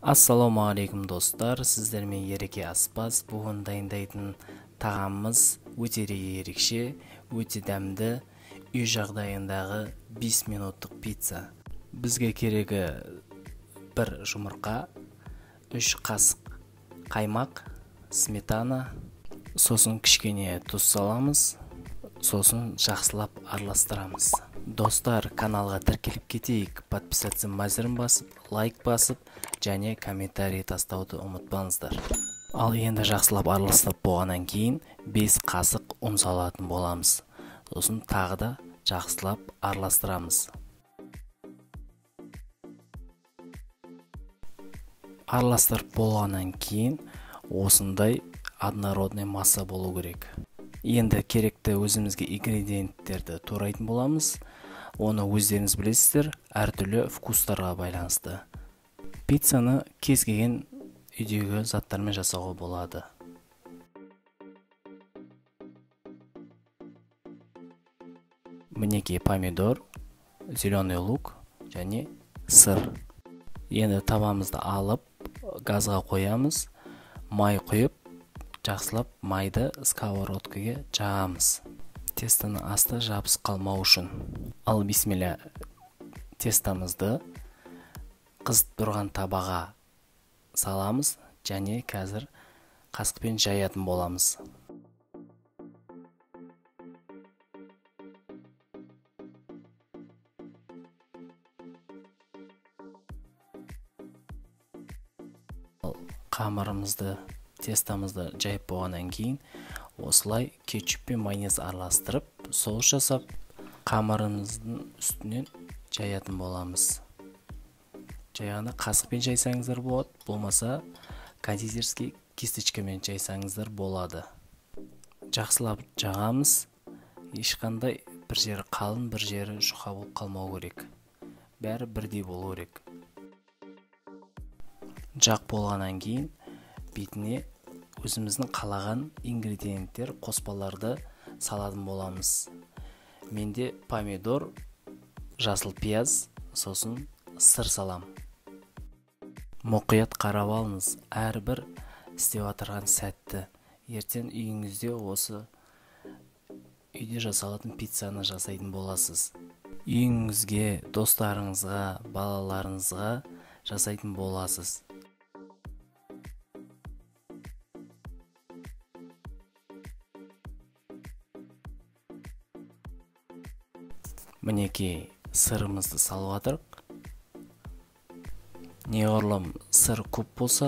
Ассаламу алейкум достар, сіздермен Ереке Аспаз. Бүгін дайындайтын тағамымыз өте ерекше, өте дәмді, үй жағдайындағы 5 минуттық пицца. Бізге керегі бір жұмыртқа, 3 қасық қаймақ, сметана, сосын кішкене тұз саламыз, сосын жақсылап араластырамыз. Достар, каналға тіркеліп кетейік, подписаться мәзірін басып, лайк басып, және комментарий тастауды ұмытпаңыздар. Ал енді жақсылап араластырып болғаннан кейін 5 қасық ұн салатын боламыз. Сосын тағы да жақсылап араластырамыз. Араластырып болғаннан кейін осындай однородный масса болу керек. Енді керекті өзімізге ингредиенттерді турайтын боламыз. Оны өздеріңіз білесіздер, әртүрлі вкустарға байланысты. Пиццаны кез келген үйдегі заттармен жасауға болады. Мінекей помидор, зеленый лук және сыр. Енді табамызды алып, газға қоямыз, май құйып, жақсылап майды сковородкаға жағамыз. Тестаны асты жабысып қалмау үшін. Ал бисмилля, тестамызды қызып тұрған табаға саламыз және қазір қасықпен жаятын боламыз. Қамырымызды, тестамызды жайып болғаннан кейін осылай кетчуп пен майонез араластырып, соус жасап, қамырымыздың үстінен жаятын боламыз. Жайғанда қасықпен жайсаңыздар болады, болмаса кондитерский кисточкамен жайсаңыздар болады. Жақсылап жағамыз, ешқандай бір жері қалың, бір жері жұқа болып қалмау керек. Бәрі бірдей болу керек. Жақ болғаннан кейін бетіне өзіміздің қалаған ингредиенттер, қоспаларды салатын боламыз. Менде помидор, жасыл пияз, сосын сыр салам. Мұқият қарап алыңыз, әрбір істеп отырған сәтті. Ертең үйіңізде осы үйде жасалатын пиццаны жасайтын боласыз. Үйіңізге, достарыңызға, балаларыңызға жасайтын боласыз. Мінекей сырымызды салып жатырық. Неғұрлым сыр көп болса,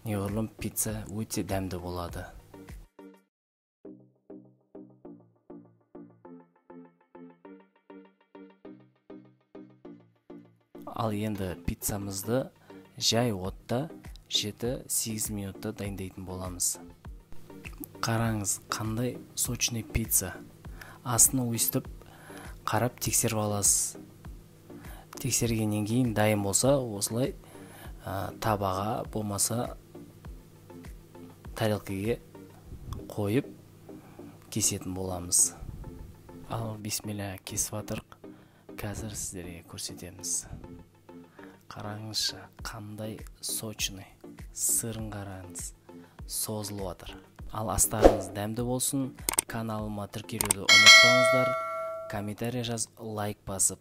неғұрлым пицца өте дәмді болады. Ал енді пиццамызды жай отта 7-8 минутта дайындайтын боламыз. Қараңыз, қандай сочный пицца. Астын өстіп қарап тексеріп аласыз. Тексергеннен кейін дайын болса, осылай табаға, болмаса тарелкаға қойып кесетін боламыз. Ал бисмилля, кесіп жатырық. Қазір сіздерге көрсетеміз. Қараңызшы, қандай сочный. Сырын қараңыз, созылып жатыр. Ал астарыңыз дәмді болсын. Каналыма тіркелуді ұмытпаңыздар. Комментарий жазып, лайк басып,